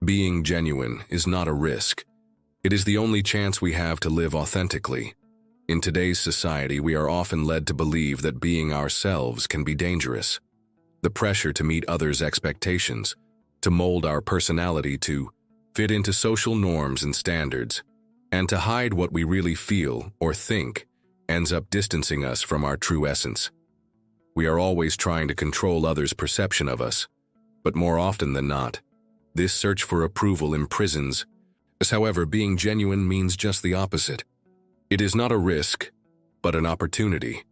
Being genuine is not a risk. It is the only chance we have to live authentically. In today's society, we are often led to believe that being ourselves can be dangerous. The pressure to meet others' expectations, to mold our personality to fit into social norms and standards, and to hide what we really feel or think ends up distancing us from our true essence. We are always trying to control others' perception of us, but more often than not, this search for approval imprisons us. However, being genuine means just the opposite. It is not a risk, but an opportunity.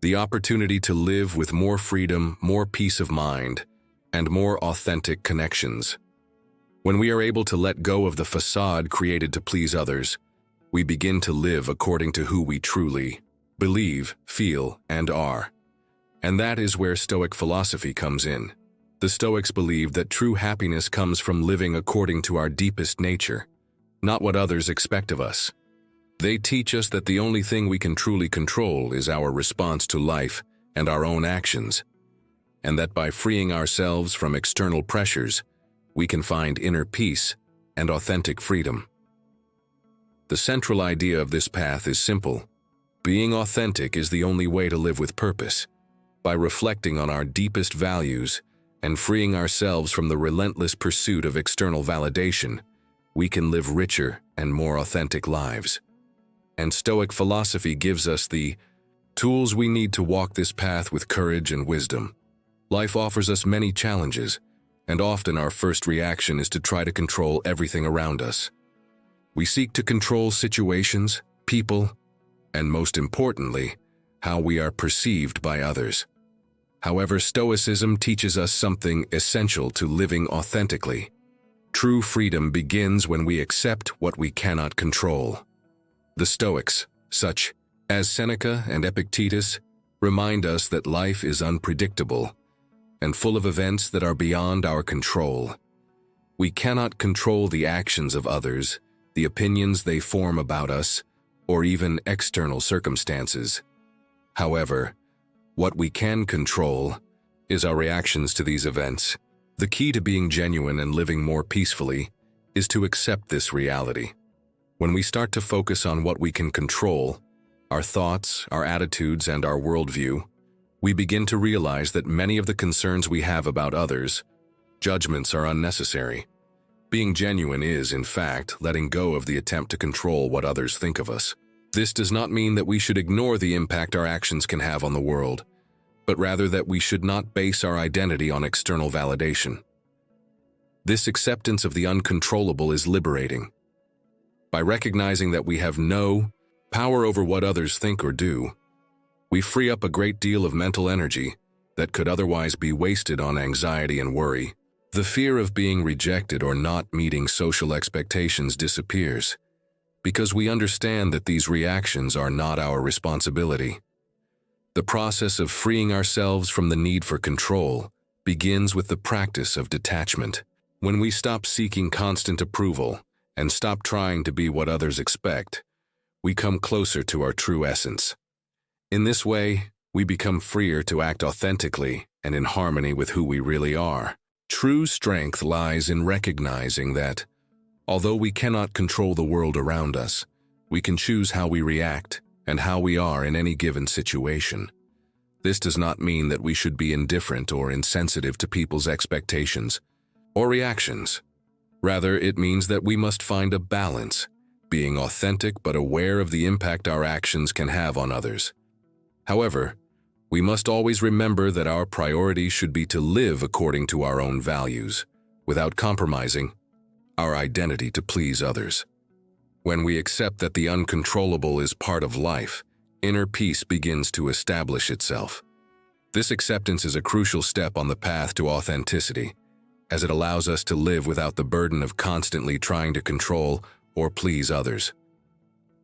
The opportunity to live with more freedom, more peace of mind, and more authentic connections. When we are able to let go of the facade created to please others, we begin to live according to who we truly believe, feel, and are. And that is where Stoic philosophy comes in. The Stoics believe that true happiness comes from living according to our deepest nature, not what others expect of us. They teach us that the only thing we can truly control is our response to life and our own actions, and that by freeing ourselves from external pressures, we can find inner peace and authentic freedom. The central idea of this path is simple. Being authentic is the only way to live with purpose. By reflecting on our deepest values and freeing ourselves from the relentless pursuit of external validation, we can live richer and more authentic lives. And Stoic philosophy gives us the tools we need to walk this path with courage and wisdom. Life offers us many challenges, and often our first reaction is to try to control everything around us. We seek to control situations, people, and most importantly, how we are perceived by others. However, Stoicism teaches us something essential to living authentically. True freedom begins when we accept what we cannot control. The Stoics, such as Seneca and Epictetus, remind us that life is unpredictable and full of events that are beyond our control. We cannot control the actions of others, the opinions they form about us, or even external circumstances. However, what we can control is our reactions to these events. The key to being genuine and living more peacefully is to accept this reality. When we start to focus on what we can control, our thoughts, our attitudes, and our worldview, we begin to realize that many of the concerns we have about others, judgments, are unnecessary. Being genuine is, in fact, letting go of the attempt to control what others think of us. This does not mean that we should ignore the impact our actions can have on the world, but rather that we should not base our identity on external validation. This acceptance of the uncontrollable is liberating. By recognizing that we have no power over what others think or do, we free up a great deal of mental energy that could otherwise be wasted on anxiety and worry. The fear of being rejected or not meeting social expectations disappears, because we understand that these reactions are not our responsibility. The process of freeing ourselves from the need for control begins with the practice of detachment. When we stop seeking constant approval and stop trying to be what others expect, we come closer to our true essence. In this way, we become freer to act authentically and in harmony with who we really are. True strength lies in recognizing that, although we cannot control the world around us, we can choose how we react and how we are in any given situation. This does not mean that we should be indifferent or insensitive to people's expectations or reactions. Rather, it means that we must find a balance, being authentic but aware of the impact our actions can have on others. However, we must always remember that our priority should be to live according to our own values, without compromising our identity to please others. When we accept that the uncontrollable is part of life, inner peace begins to establish itself. This acceptance is a crucial step on the path to authenticity, as it allows us to live without the burden of constantly trying to control or please others.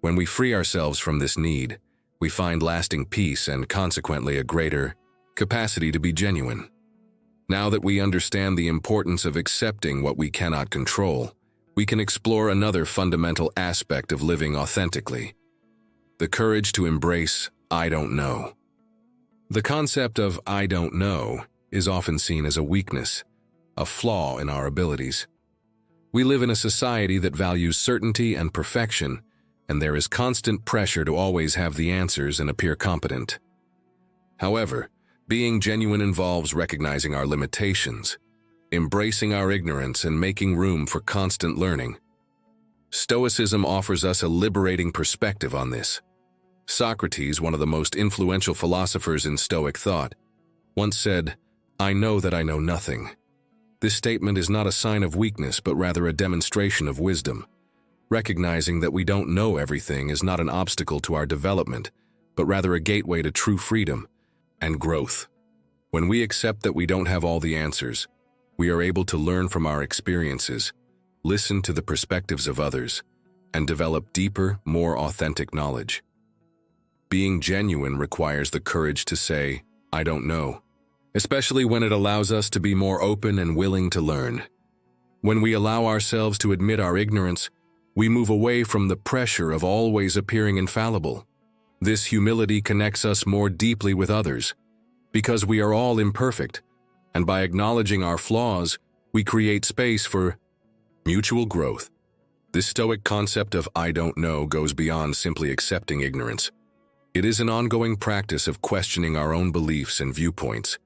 When we free ourselves from this need, we find lasting peace and consequently a greater capacity to be genuine. Now that we understand the importance of accepting what we cannot control, we can explore another fundamental aspect of living authentically: the courage to embrace "I don't know." The concept of "I don't know" is often seen as a weakness, a flaw in our abilities. We live in a society that values certainty and perfection, and there is constant pressure to always have the answers and appear competent. However, being genuine involves recognizing our limitations, embracing our ignorance, and making room for constant learning. Stoicism offers us a liberating perspective on this. Socrates, one of the most influential philosophers in Stoic thought, once said, "I know that I know nothing." This statement is not a sign of weakness, but rather a demonstration of wisdom. Recognizing that we don't know everything is not an obstacle to our development, but rather a gateway to true freedom and growth. When we accept that we don't have all the answers, we are able to learn from our experiences, listen to the perspectives of others, and develop deeper, more authentic knowledge. Being genuine requires the courage to say, "I don't know," especially when it allows us to be more open and willing to learn. When we allow ourselves to admit our ignorance, we move away from the pressure of always appearing infallible. This humility connects us more deeply with others, because we are all imperfect, and by acknowledging our flaws, we create space for mutual growth. This Stoic concept of "I don't know" goes beyond simply accepting ignorance. It is an ongoing practice of questioning our own beliefs and viewpoints,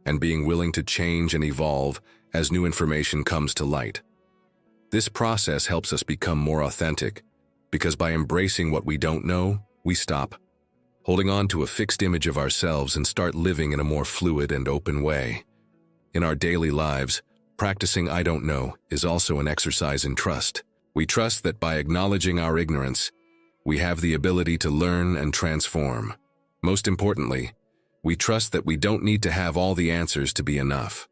and being willing to change and evolve as new information comes to light. This process helps us become more authentic, because by embracing what we don't know, we stop holding on to a fixed image of ourselves and start living in a more fluid and open way. In our daily lives, practicing "I don't know" is also an exercise in trust. We trust that by acknowledging our ignorance, we have the ability to learn and transform. Most importantly, we trust that we don't need to have all the answers to be enough.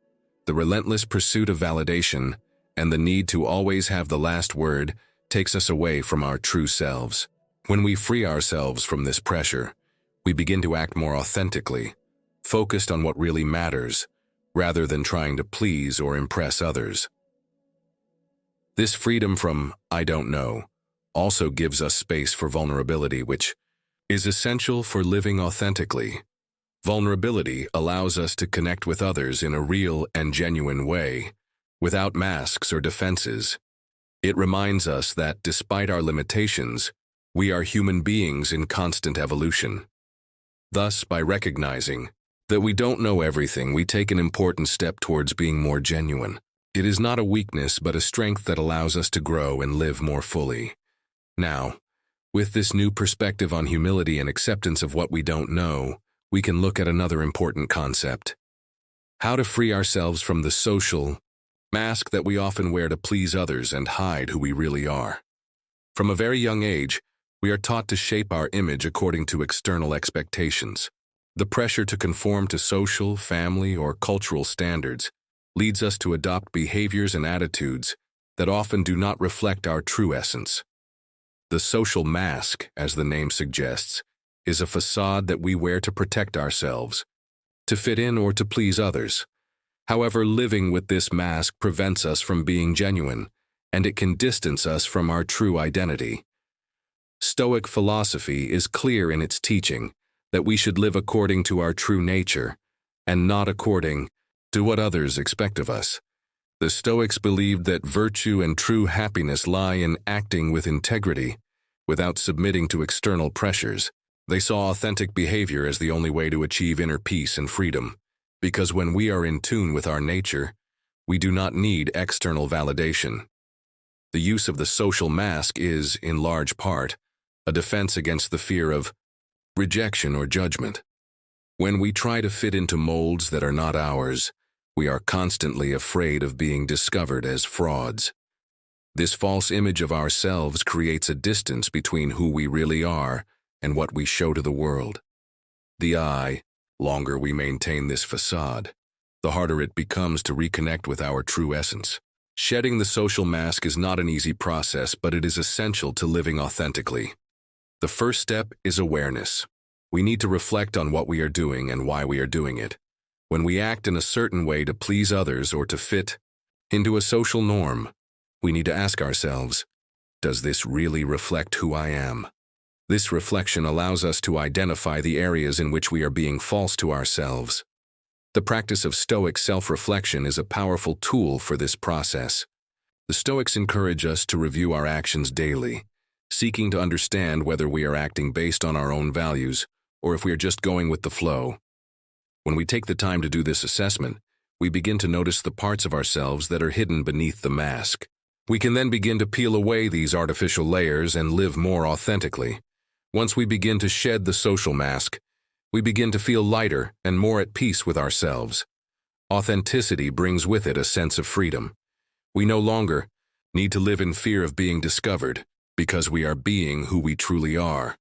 The relentless pursuit of validation and the need to always have the last word takes us away from our true selves. When we free ourselves from this pressure, we begin to act more authentically, focused on what really matters, rather than trying to please or impress others. This freedom from "I don't know" also gives us space for vulnerability, which is essential for living authentically. Vulnerability allows us to connect with others in a real and genuine way, without masks or defenses. It reminds us that, despite our limitations, we are human beings in constant evolution. Thus, by recognizing that we don't know everything, we take an important step towards being more genuine. It is not a weakness, but a strength that allows us to grow and live more fully. Now, with this new perspective on humility and acceptance of what we don't know, we can look at another important concept: how to free ourselves from the social mask that we often wear to please others and hide who we really are. From a very young age, we are taught to shape our image according to external expectations. The pressure to conform to social, family, or cultural standards leads us to adopt behaviors and attitudes that often do not reflect our true essence. The social mask, as the name suggests, is a facade that we wear to protect ourselves, to fit in or to please others. However, living with this mask prevents us from being genuine, and it can distance us from our true identity. Stoic philosophy is clear in its teaching that we should live according to our true nature, and not according to what others expect of us. The Stoics believed that virtue and true happiness lie in acting with integrity, without submitting to external pressures. They saw authentic behavior as the only way to achieve inner peace and freedom, because when we are in tune with our nature, we do not need external validation. The use of the social mask is, in large part, a defense against the fear of rejection or judgment. When we try to fit into molds that are not ours, we are constantly afraid of being discovered as frauds. This false image of ourselves creates a distance between who we really are and what we show to the world. The longer we maintain this facade, the harder it becomes to reconnect with our true essence. Shedding the social mask is not an easy process, but it is essential to living authentically. The first step is awareness. We need to reflect on what we are doing and why we are doing it. When we act in a certain way to please others or to fit into a social norm, we need to ask ourselves, does this really reflect who I am? This reflection allows us to identify the areas in which we are being false to ourselves. The practice of Stoic self-reflection is a powerful tool for this process. The Stoics encourage us to review our actions daily, seeking to understand whether we are acting based on our own values or if we are just going with the flow. When we take the time to do this assessment, we begin to notice the parts of ourselves that are hidden beneath the mask. We can then begin to peel away these artificial layers and live more authentically. Once we begin to shed the social mask, we begin to feel lighter and more at peace with ourselves. Authenticity brings with it a sense of freedom. We no longer need to live in fear of being discovered because we are being who we truly are.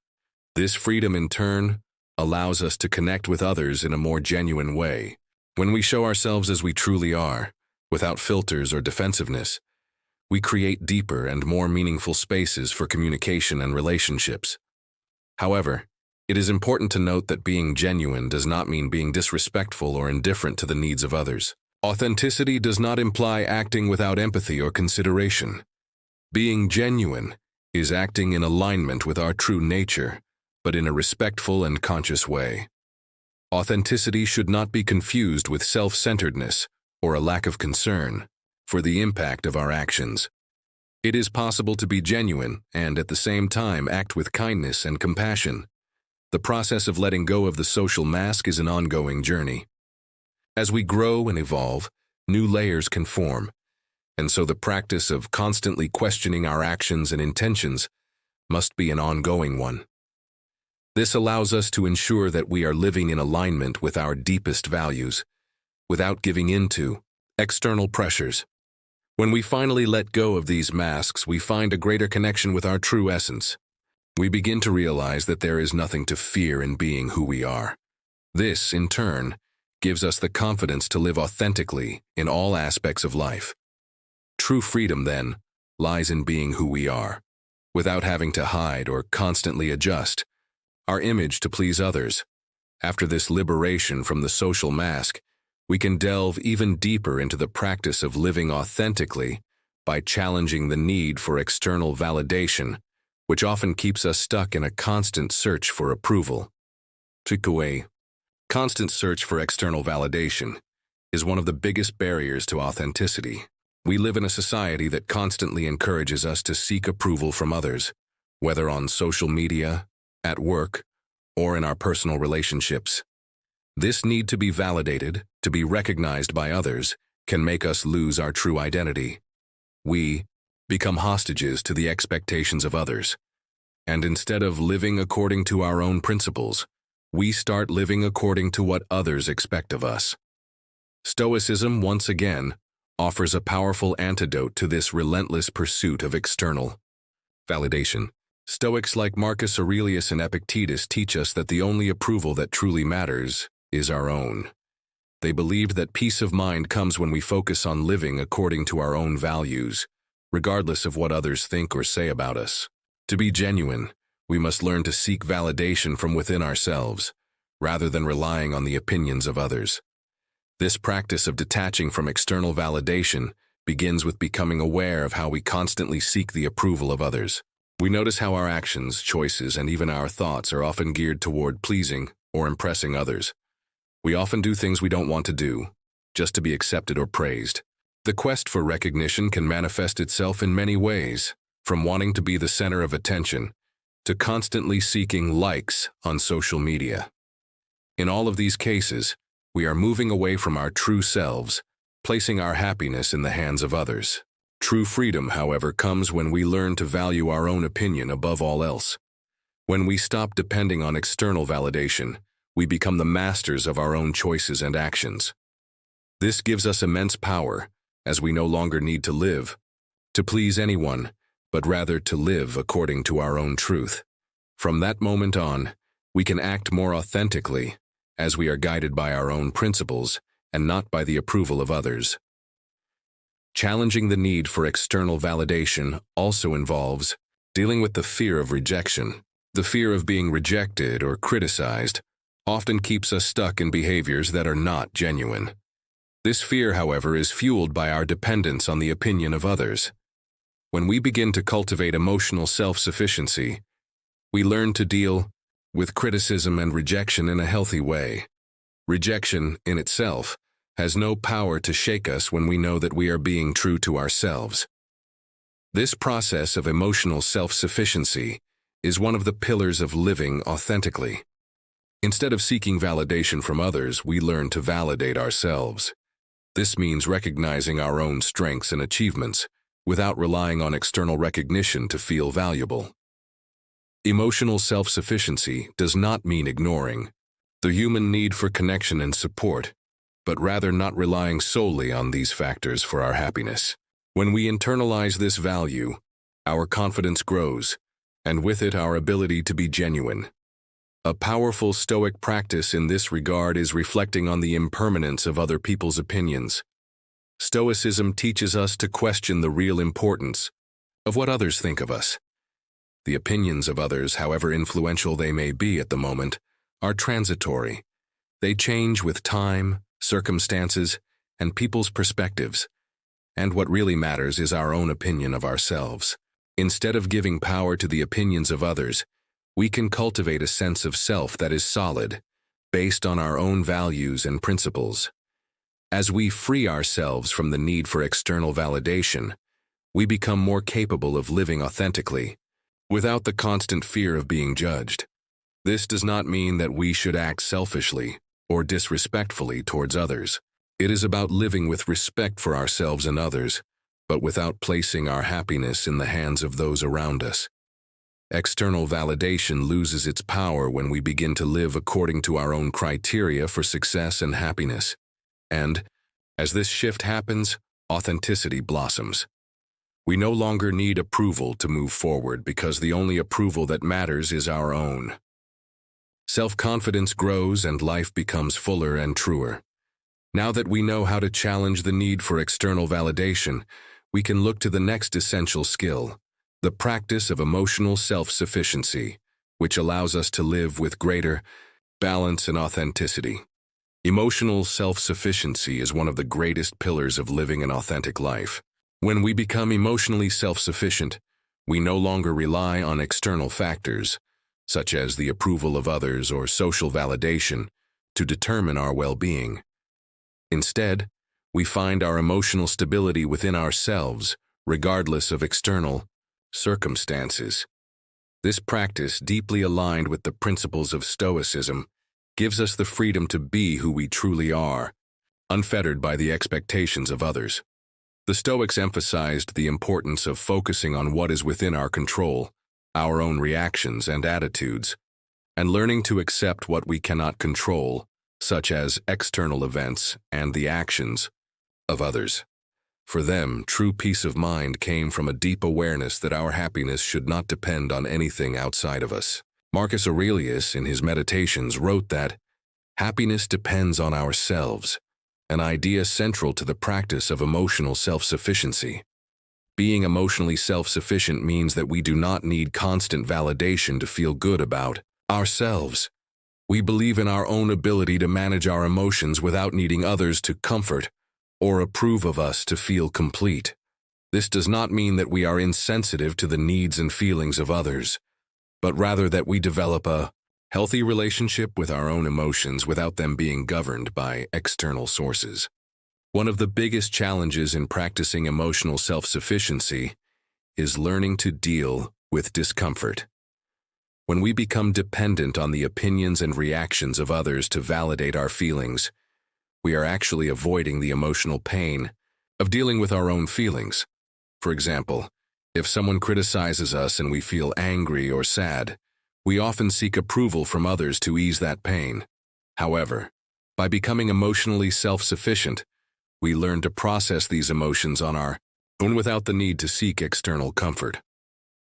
This freedom, in turn, allows us to connect with others in a more genuine way. When we show ourselves as we truly are, without filters or defensiveness, we create deeper and more meaningful spaces for communication and relationships. However, it is important to note that being genuine does not mean being disrespectful or indifferent to the needs of others. Authenticity does not imply acting without empathy or consideration. Being genuine is acting in alignment with our true nature, but in a respectful and conscious way. Authenticity should not be confused with self-centeredness or a lack of concern for the impact of our actions. It is possible to be genuine and at the same time act with kindness and compassion. The process of letting go of the social mask is an ongoing journey. As we grow and evolve, new layers can form, and so the practice of constantly questioning our actions and intentions must be an ongoing one. This allows us to ensure that we are living in alignment with our deepest values, without giving in to external pressures. When we finally let go of these masks, we find a greater connection with our true essence. We begin to realize that there is nothing to fear in being who we are. This, in turn, gives us the confidence to live authentically in all aspects of life. True freedom, then, lies in being who we are, without having to hide or constantly adjust our image to please others. After this liberation from the social mask, we can delve even deeper into the practice of living authentically by challenging the need for external validation, which often keeps us stuck in a constant search for approval. Takeaway: constant search for external validation is one of the biggest barriers to authenticity. We live in a society that constantly encourages us to seek approval from others, whether on social media, at work, or in our personal relationships. This need to be validated, to be recognized by others, can make us lose our true identity. We become hostages to the expectations of others, and instead of living according to our own principles, we start living according to what others expect of us. Stoicism, once again, offers a powerful antidote to this relentless pursuit of external validation. Stoics like Marcus Aurelius and Epictetus teach us that the only approval that truly matters is our own. They believed that peace of mind comes when we focus on living according to our own values, regardless of what others think or say about us. To be genuine, we must learn to seek validation from within ourselves, rather than relying on the opinions of others. This practice of detaching from external validation begins with becoming aware of how we constantly seek the approval of others. We notice how our actions, choices, and even our thoughts are often geared toward pleasing or impressing others. We often do things we don't want to do, just to be accepted or praised. The quest for recognition can manifest itself in many ways, from wanting to be the center of attention to constantly seeking likes on social media. In all of these cases, we are moving away from our true selves, placing our happiness in the hands of others. True freedom, however, comes when we learn to value our own opinion above all else. When we stop depending on external validation, we become the masters of our own choices and actions. This gives us immense power, as we no longer need to live to please anyone, but rather to live according to our own truth. From that moment on, we can act more authentically, as we are guided by our own principles and not by the approval of others. Challenging the need for external validation also involves dealing with the fear of rejection. The fear of being rejected or criticized often keeps us stuck in behaviors that are not genuine. This fear, however, is fueled by our dependence on the opinion of others. When we begin to cultivate emotional self-sufficiency, we learn to deal with criticism and rejection in a healthy way. Rejection, in itself, has no power to shake us when we know that we are being true to ourselves. This process of emotional self-sufficiency is one of the pillars of living authentically. Instead of seeking validation from others, we learn to validate ourselves. This means recognizing our own strengths and achievements without relying on external recognition to feel valuable. Emotional self-sufficiency does not mean ignoring the human need for connection and support, but rather not relying solely on these factors for our happiness. When we internalize this value, our confidence grows, and with it our ability to be genuine. A powerful Stoic practice in this regard is reflecting on the impermanence of other people's opinions. Stoicism teaches us to question the real importance of what others think of us. The opinions of others, however influential they may be at the moment, are transitory. They change with time, circumstances, and people's perspectives. And what really matters is our own opinion of ourselves. Instead of giving power to the opinions of others, we can cultivate a sense of self that is solid, based on our own values and principles. As we free ourselves from the need for external validation, we become more capable of living authentically, without the constant fear of being judged. This does not mean that we should act selfishly or disrespectfully towards others. It is about living with respect for ourselves and others, but without placing our happiness in the hands of those around us. External validation loses its power when we begin to live according to our own criteria for success and happiness. And, as this shift happens, authenticity blossoms. We no longer need approval to move forward because the only approval that matters is our own. Self-confidence grows and life becomes fuller and truer. Now that we know how to challenge the need for external validation, we can look to the next essential skill, the practice of emotional self-sufficiency, which allows us to live with greater balance and authenticity. Emotional self-sufficiency is one of the greatest pillars of living an authentic life. When we become emotionally self-sufficient, we no longer rely on external factors, such as the approval of others or social validation, to determine our well-being. Instead, we find our emotional stability within ourselves, regardless of external circumstances. This practice, deeply aligned with the principles of Stoicism, gives us the freedom to be who we truly are, unfettered by the expectations of others. The Stoics emphasized the importance of focusing on what is within our control, our own reactions and attitudes, and learning to accept what we cannot control, such as external events and the actions of others. For them, true peace of mind came from a deep awareness that our happiness should not depend on anything outside of us. Marcus Aurelius, in his Meditations, wrote that happiness depends on ourselves, an idea central to the practice of emotional self-sufficiency. Being emotionally self-sufficient means that we do not need constant validation to feel good about ourselves. We believe in our own ability to manage our emotions without needing others to comfort or approve of us to feel complete. This does not mean that we are insensitive to the needs and feelings of others, but rather that we develop a healthy relationship with our own emotions without them being governed by external sources. One of the biggest challenges in practicing emotional self-sufficiency is learning to deal with discomfort. When we become dependent on the opinions and reactions of others to validate our feelings, we are actually avoiding the emotional pain of dealing with our own feelings. For example, if someone criticizes us and we feel angry or sad, we often seek approval from others to ease that pain. However, by becoming emotionally self-sufficient, we learn to process these emotions on our own without the need to seek external comfort.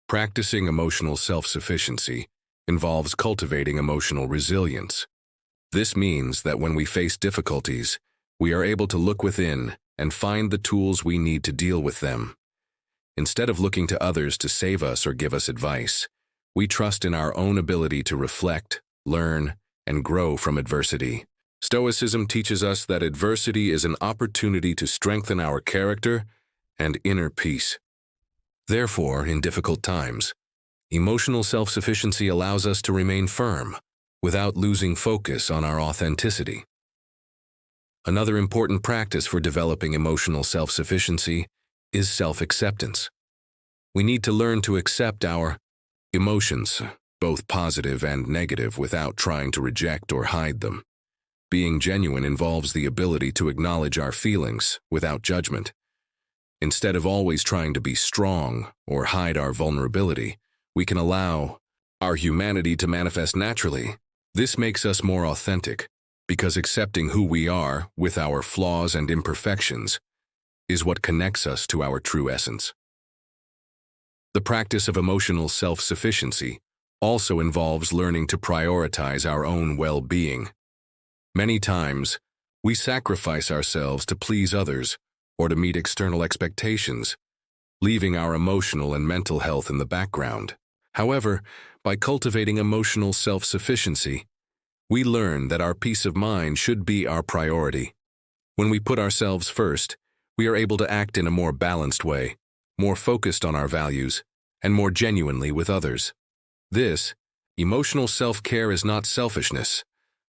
Practicing emotional self-sufficiency involves cultivating emotional resilience. This means that when we face difficulties, we are able to look within and find the tools we need to deal with them. Instead of looking to others to save us or give us advice, we trust in our own ability to reflect, learn, and grow from adversity. Stoicism teaches us that adversity is an opportunity to strengthen our character and inner peace. Therefore, in difficult times, emotional self-sufficiency allows us to remain firm without losing focus on our authenticity. Another important practice for developing emotional self-sufficiency is self-acceptance. We need to learn to accept our emotions, both positive and negative, without trying to reject or hide them. Being genuine involves the ability to acknowledge our feelings without judgment. Instead of always trying to be strong or hide our vulnerability, we can allow our humanity to manifest naturally. This makes us more authentic, because accepting who we are, with our flaws and imperfections, is what connects us to our true essence. The practice of emotional self-sufficiency also involves learning to prioritize our own well-being. Many times, we sacrifice ourselves to please others or to meet external expectations, leaving our emotional and mental health in the background. However, by cultivating emotional self-sufficiency, we learn that our peace of mind should be our priority. When we put ourselves first, we are able to act in a more balanced way, more focused on our values, and more genuinely with others. This, emotional self-care, is not selfishness,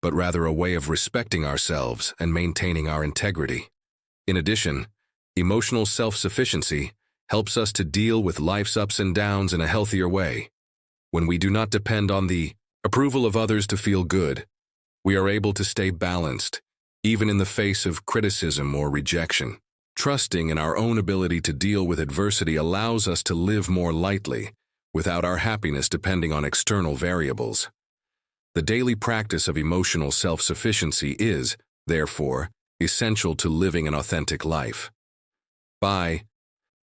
but rather a way of respecting ourselves and maintaining our integrity. In addition, emotional self-sufficiency helps us to deal with life's ups and downs in a healthier way. When we do not depend on the approval of others to feel good, we are able to stay balanced, even in the face of criticism or rejection. Trusting in our own ability to deal with adversity allows us to live more lightly, without our happiness depending on external variables. The daily practice of emotional self-sufficiency is, therefore, essential to living an authentic life. By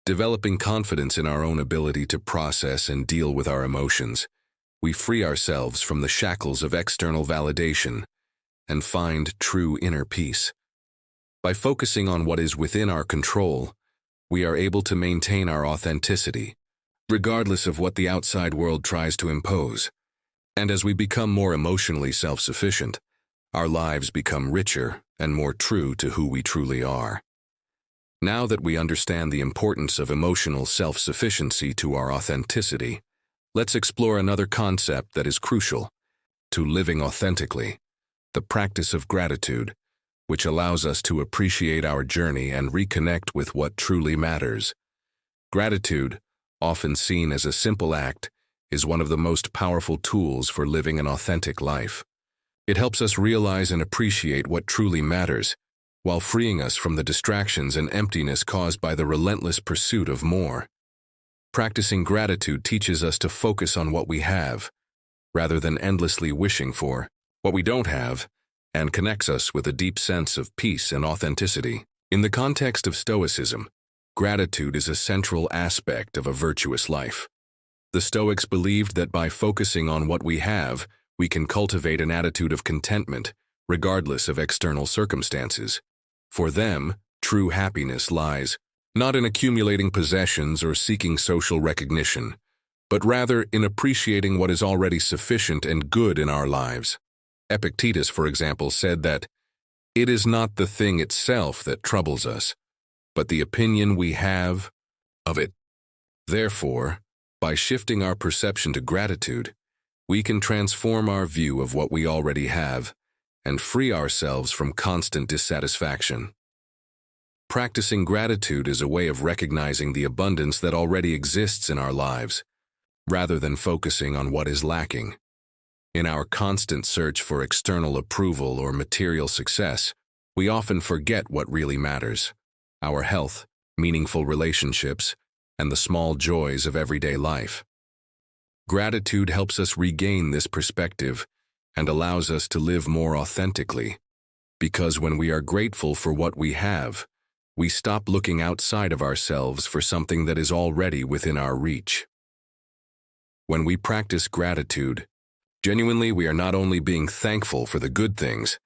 developing confidence in our own ability to process and deal with our emotions, we free ourselves from the shackles of external validation and find true inner peace. By focusing on what is within our control, we are able to maintain our authenticity, regardless of what the outside world tries to impose. And as we become more emotionally self-sufficient, our lives become richer and more true to who we truly are. Now that we understand the importance of emotional self-sufficiency to our authenticity, let's explore another concept that is crucial to living authentically: the practice of gratitude, which allows us to appreciate our journey and reconnect with what truly matters. Gratitude, often seen as a simple act, is one of the most powerful tools for living an authentic life. It helps us realize and appreciate what truly matters, while freeing us from the distractions and emptiness caused by the relentless pursuit of more. Practicing gratitude teaches us to focus on what we have, rather than endlessly wishing for what we don't have, and connects us with a deep sense of peace and authenticity. In the context of Stoicism, gratitude is a central aspect of a virtuous life. The Stoics believed that by focusing on what we have, we can cultivate an attitude of contentment, regardless of external circumstances. For them, true happiness lies not in accumulating possessions or seeking social recognition, but rather in appreciating what is already sufficient and good in our lives. Epictetus, for example, said that it is not the thing itself that troubles us, but the opinion we have of it. Therefore, by shifting our perception to gratitude, we can transform our view of what we already have and free ourselves from constant dissatisfaction. Practicing gratitude is a way of recognizing the abundance that already exists in our lives, rather than focusing on what is lacking. In our constant search for external approval or material success, we often forget what really matters: our health, meaningful relationships, and the small joys of everyday life. Gratitude helps us regain this perspective and allows us to live more authentically, because when we are grateful for what we have, we stop looking outside of ourselves for something that is already within our reach. When we practice gratitude, genuinely, we are not only being thankful for the good things,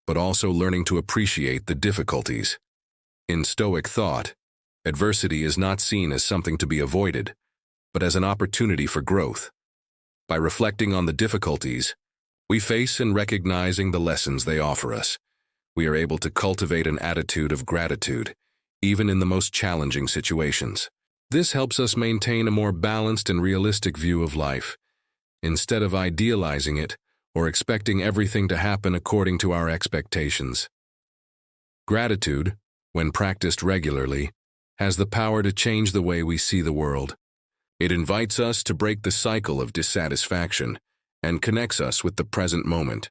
but also learning to appreciate the difficulties. In Stoic thought, adversity is not seen as something to be avoided, but as an opportunity for growth. By reflecting on the difficulties we face and recognizing the lessons they offer us, we are able to cultivate an attitude of gratitude, even in the most challenging situations. This helps us maintain a more balanced and realistic view of life, instead of idealizing it or expecting everything to happen according to our expectations. Gratitude, when practiced regularly, has the power to change the way we see the world. It invites us to break the cycle of dissatisfaction and connects us with the present moment.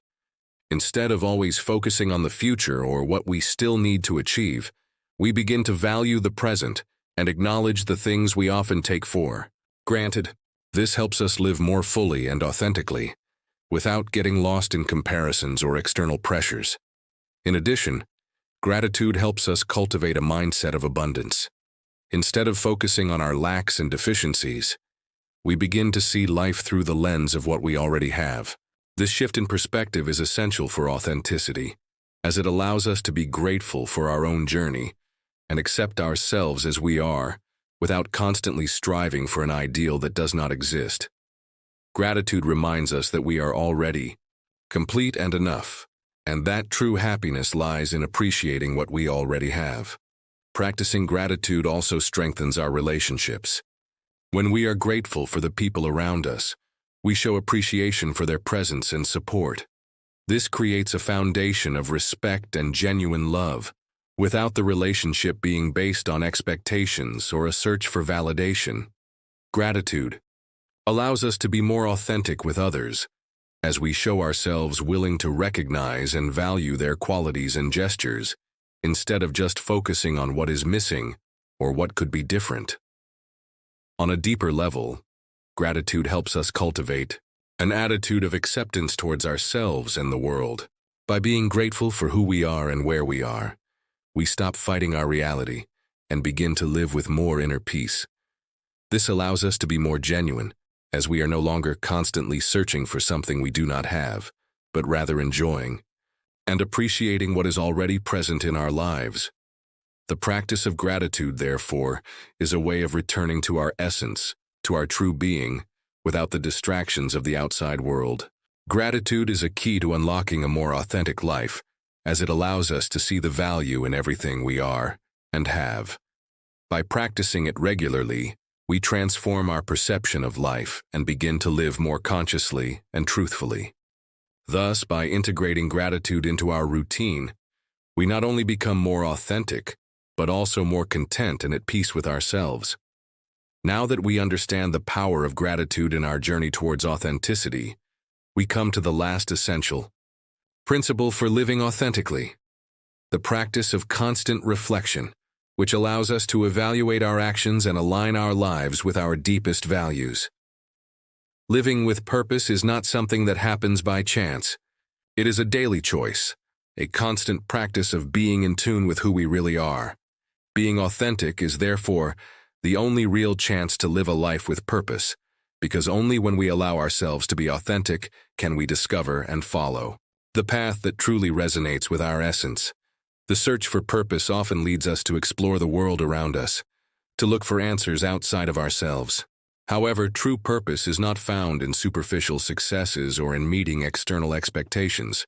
Instead of always focusing on the future or what we still need to achieve, we begin to value the present and acknowledge the things we often take for granted. This helps us live more fully and authentically, without getting lost in comparisons or external pressures. In addition, gratitude helps us cultivate a mindset of abundance. Instead of focusing on our lacks and deficiencies, we begin to see life through the lens of what we already have. This shift in perspective is essential for authenticity, as it allows us to be grateful for our own journey and accept ourselves as we are, without constantly striving for an ideal that does not exist. Gratitude reminds us that we are already complete and enough, and that true happiness lies in appreciating what we already have. Practicing gratitude also strengthens our relationships. When we are grateful for the people around us, we show appreciation for their presence and support. This creates a foundation of respect and genuine love, without the relationship being based on expectations or a search for validation. Gratitude allows us to be more authentic with others, as we show ourselves willing to recognize and value their qualities and gestures, instead of just focusing on what is missing or what could be different. On a deeper level, gratitude helps us cultivate an attitude of acceptance towards ourselves and the world. By being grateful for who we are and where we are, we stop fighting our reality and begin to live with more inner peace. This allows us to be more genuine, as we are no longer constantly searching for something we do not have, but rather enjoying and appreciating what is already present in our lives. The practice of gratitude, therefore, is a way of returning to our essence, to our true being, without the distractions of the outside world. Gratitude is a key to unlocking a more authentic life, as it allows us to see the value in everything we are and have. By practicing it regularly, we transform our perception of life and begin to live more consciously and truthfully. Thus, by integrating gratitude into our routine, we not only become more authentic, but also more content and at peace with ourselves. Now that we understand the power of gratitude in our journey towards authenticity, we come to the last essential principle for living authentically: the practice of constant reflection, which allows us to evaluate our actions and align our lives with our deepest values. Living with purpose is not something that happens by chance. It is a daily choice, a constant practice of being in tune with who we really are. Being authentic is therefore the only real chance to live a life with purpose, because only when we allow ourselves to be authentic can we discover and follow the path that truly resonates with our essence. The search for purpose often leads us to explore the world around us, to look for answers outside of ourselves. However, true purpose is not found in superficial successes or in meeting external expectations.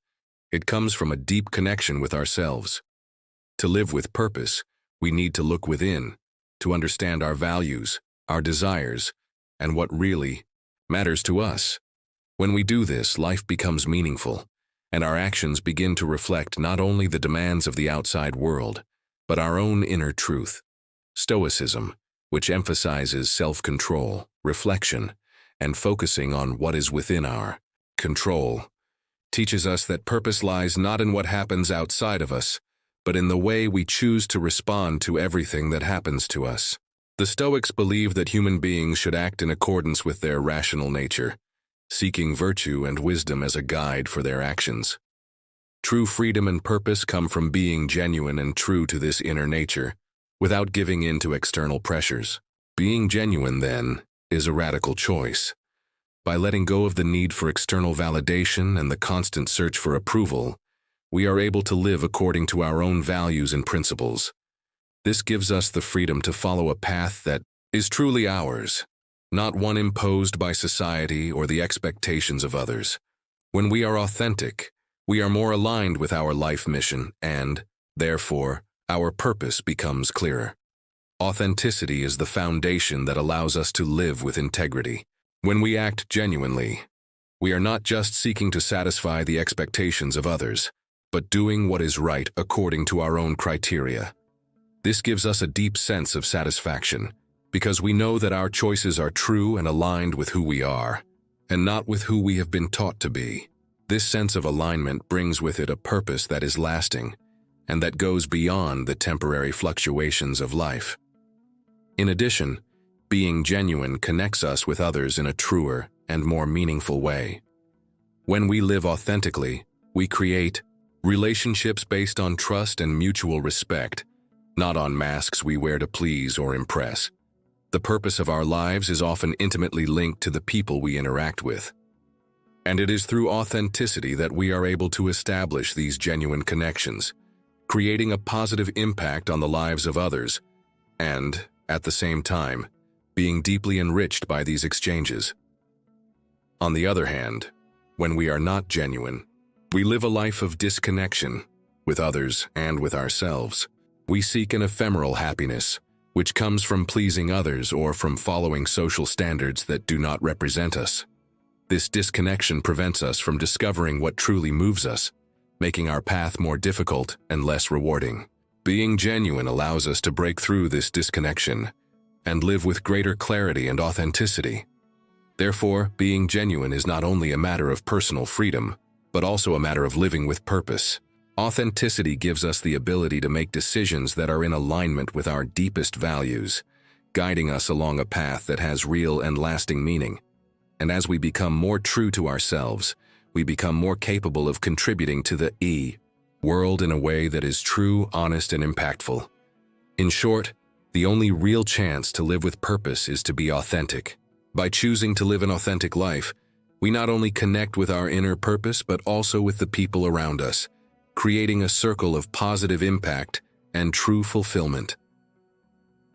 It comes from a deep connection with ourselves. To live with purpose, we need to look within, to understand our values, our desires, and what really matters to us. When we do this, life becomes meaningful, and our actions begin to reflect not only the demands of the outside world, but our own inner truth. Stoicism, which emphasizes self-control, reflection, and focusing on what is within our control, teaches us that purpose lies not in what happens outside of us, but in the way we choose to respond to everything that happens to us. The Stoics believe that human beings should act in accordance with their rational nature, seeking virtue and wisdom as a guide for their actions. True freedom and purpose come from being genuine and true to this inner nature, without giving in to external pressures. Being genuine, then, is a radical choice. By letting go of the need for external validation and the constant search for approval, we are able to live according to our own values and principles. This gives us the freedom to follow a path that is truly ours, not one imposed by society or the expectations of others. When we are authentic, we are more aligned with our life mission and, therefore, our purpose becomes clearer. Authenticity is the foundation that allows us to live with integrity. When we act genuinely, we are not just seeking to satisfy the expectations of others, but doing what is right according to our own criteria. This gives us a deep sense of satisfaction, because we know that our choices are true and aligned with who we are, and not with who we have been taught to be. This sense of alignment brings with it a purpose that is lasting, and that goes beyond the temporary fluctuations of life. In addition, being genuine connects us with others in a truer and more meaningful way. When we live authentically, we create relationships based on trust and mutual respect, not on masks we wear to please or impress. The purpose of our lives is often intimately linked to the people we interact with. And it is through authenticity that we are able to establish these genuine connections, creating a positive impact on the lives of others, and, at the same time, being deeply enriched by these exchanges. On the other hand, when we are not genuine, we live a life of disconnection with others and with ourselves. We seek an ephemeral happiness, which comes from pleasing others or from following social standards that do not represent us. This disconnection prevents us from discovering what truly moves us, making our path more difficult and less rewarding. Being genuine allows us to break through this disconnection and live with greater clarity and authenticity. Therefore, being genuine is not only a matter of personal freedom, but also a matter of living with purpose. Authenticity gives us the ability to make decisions that are in alignment with our deepest values, guiding us along a path that has real and lasting meaning. And as we become more true to ourselves, we become more capable of contributing to the world in a way that is true, honest, and impactful. In short, the only real chance to live with purpose is to be authentic. By choosing to live an authentic life, we not only connect with our inner purpose but also with the people around us, creating a circle of positive impact and true fulfillment.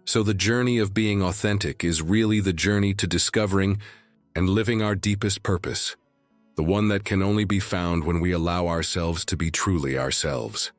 So the journey of being authentic is really the journey to discovering and living our deepest purpose, the one that can only be found when we allow ourselves to be truly ourselves.